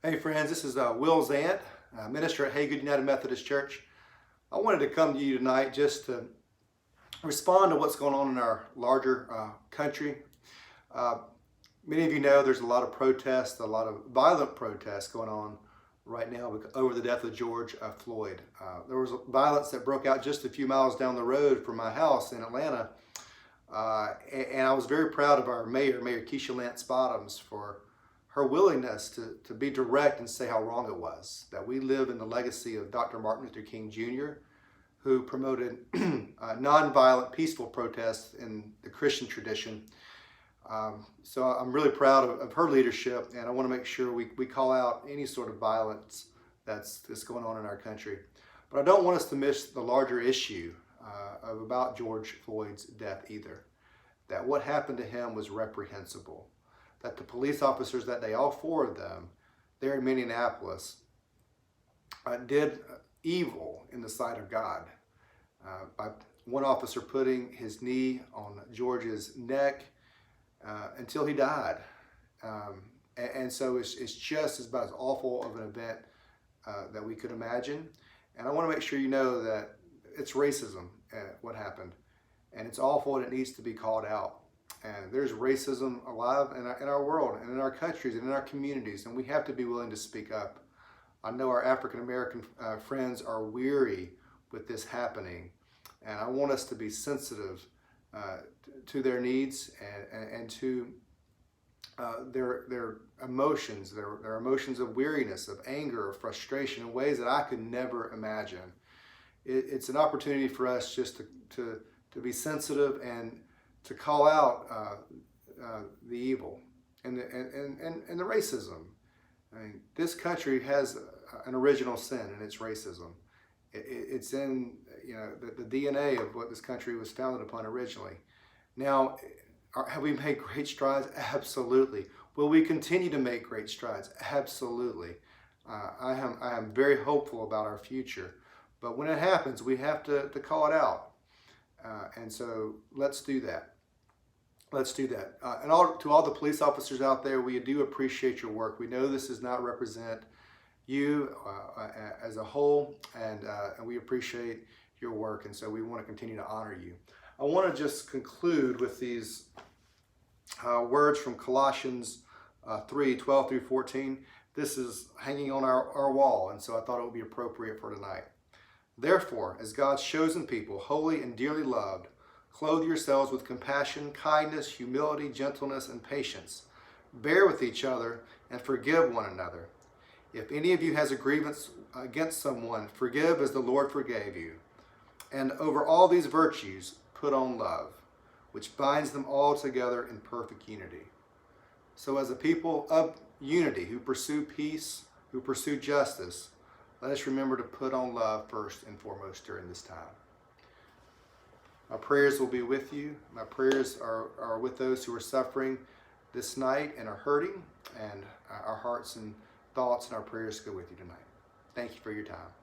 Hey friends, this is Will Zant, minister at Haygood United Methodist Church. I wanted to come to you tonight just to respond to what's going on in our larger country. Many of you know there's a lot of protests, a lot of violent protests going on right now over the death of George Floyd. There was violence that broke out just a few miles down the road from my house in Atlanta. And I was very proud of our Mayor Keisha Lance Bottoms, for her willingness to be direct and say how wrong it was, that we live in the legacy of Dr. Martin Luther King Jr., who promoted nonviolent, peaceful protests in the Christian tradition. So I'm really proud of her leadership, and I want to make sure we call out any sort of violence that's going on in our country. But I don't want us to miss the larger issue about George Floyd's death either, that what happened to him was reprehensible, that the police officers that day, all four of them there in Minneapolis, did evil in the sight of God by one officer putting his knee on George's neck until he died. And so it's just about as awful of an event that we could imagine. And I want to make sure you know that it's racism, what happened. And it's awful, and it needs to be called out. And there's racism alive in our world and in our countries and in our communities, and we have to be willing to speak up. I know our African American friends are weary with this happening, and I want us to be sensitive to their needs and to their emotions, their emotions of weariness, of anger, of frustration, in ways that I could never imagine. It's an opportunity for us just to be sensitive and to call out the evil and the racism. I mean, this country has an original sin, and it's racism. It's in the DNA of what this country was founded upon originally. Now, have we made great strides? Absolutely. Will we continue to make great strides? Absolutely. I am very hopeful about our future. But when it happens, we have to call it out. And so let's do that. Let's do that. And to all the police officers out there, we do appreciate your work. We know this does not represent you as a whole, and we appreciate your work, and so we want to continue to honor you. I want to just conclude with these words from Colossians 3:12 through 14. This is hanging on our wall, and so I thought it would be appropriate for tonight. Therefore, as God's chosen people, holy and dearly loved, clothe yourselves with compassion, kindness, humility, gentleness, and patience. Bear with each other and forgive one another. If any of you has a grievance against someone, forgive as the Lord forgave you. And over all these virtues, put on love, which binds them all together in perfect unity. So as a people of unity who pursue peace, who pursue justice, let us remember to put on love first and foremost during this time. My prayers will be with you. My prayers are with those who are suffering this night and are hurting, and our hearts and thoughts and our prayers go with you tonight. Thank you for your time.